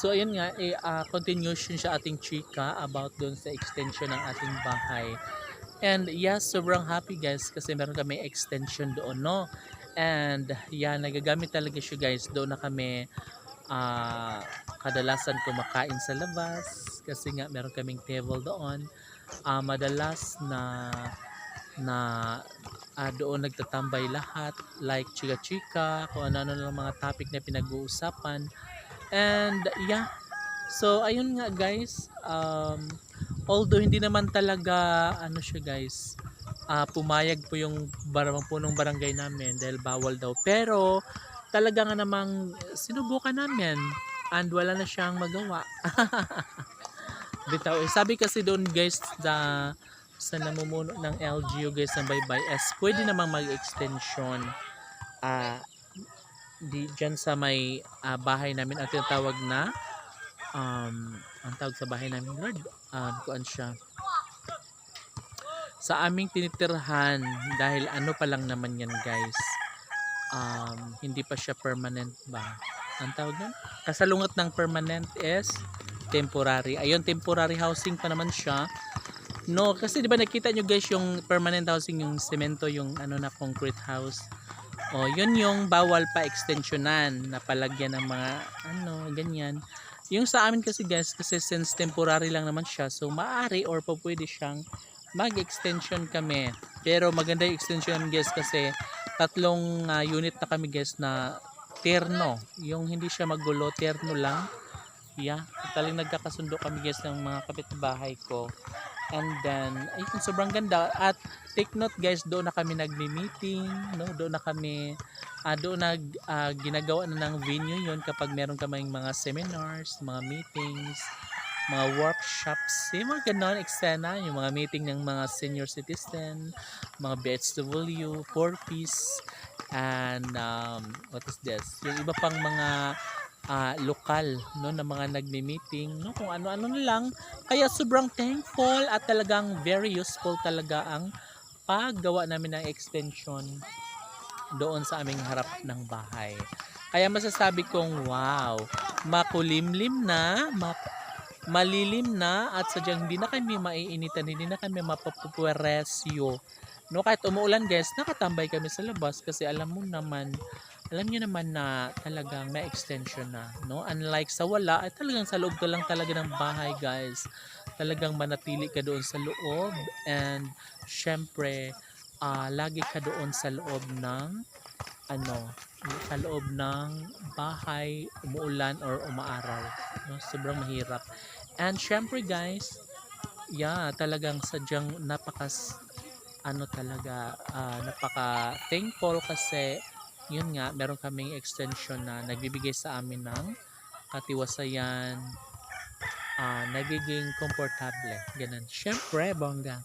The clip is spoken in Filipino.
So ayun nga, continuation siya ating chika about doon sa extension ng ating bahay. And yes, sobrang happy guys kasi meron kami extension doon, no? And yeah, nagagamit talaga siya guys. Doon na kami ah, kadalasan kumakain sa labas kasi nga meron kaming table doon. Madalas na doon nagtatambay lahat like chika-chika, kung ano-ano lang mga topic na pinag-uusapan. And yeah, so ayun nga guys, although hindi naman talaga ano siya guys, pumayag po yung punong barangay namin dahil bawal daw. Pero talaga nga namang sinubukan namin and wala na siyang magawa. Bitaw, sabi kasi doon guys sa namumuno ng LGU guys ng Baybay is pwede namang mag-extension ah dyan sa may bahay namin at tinatawag na ang tawag sa bahay namin Lord kuan siya sa aming tinitirhan dahil ano pa lang naman yan guys, hindi pa siya permanent ba ang tawag nun? Kasalungat ng permanent is temporary. Ayun, temporary housing pa naman siya. No, kasi di ba nakita nyo guys yung permanent housing, yung semento, yung ano na concrete house. O, yun yung bawal pa extensionan na palagyan ng mga ano, ganyan. Yung sa amin kasi guys, kasi since temporary lang naman siya, so maaari or po pwede siyang mag-extension kami. Pero maganda yung extension namin guys kasi tatlong unit na kami guys na terno. Yung hindi siya magulo, terno lang. Yeah, talagang nagkakasundo kami guys ng mga kapitbahay ko. And then, ayun, sobrang ganda. At take note guys, doon na kami nagmi-meeting, no? Doon na kami, doon na ginagawa na ng venue yun kapag meron kaming mga seminars, mga meetings, mga workshops, yung mga ganon, eksena, yung mga meeting ng mga senior citizen, mga BHW, 4Ps, and what is this? Yung iba pang mga lokal no na mga nagmi-meeting no kung ano-ano na lang, kaya sobrang thankful at talagang very useful talaga ang paggawa namin ng extension doon sa aming harap ng bahay. Kaya masasabi kong wow, makulimlim na, malilim na at sadyang hindi na kami maiinitan, hindi na kami mapapupuresyo. No, kahit umuulan guys, nakatambay kami sa labas kasi alam niyo naman na talagang may extension na, no? Unlike sa wala, ay talagang sa loob ka lang talaga ng bahay, guys. Talagang manatili ka doon sa loob and syempre, lagi ka doon sa loob ng ano, sa loob ng bahay, umuulan or umaaraw, no? Sobrang mahirap. And syempre, guys, yeah, talagang sadyang napaka thankful kasi yun nga, meron kaming extension na nagbibigay sa amin ng katiwasayan, nagiging komportable, ganun. Syempre, bongga.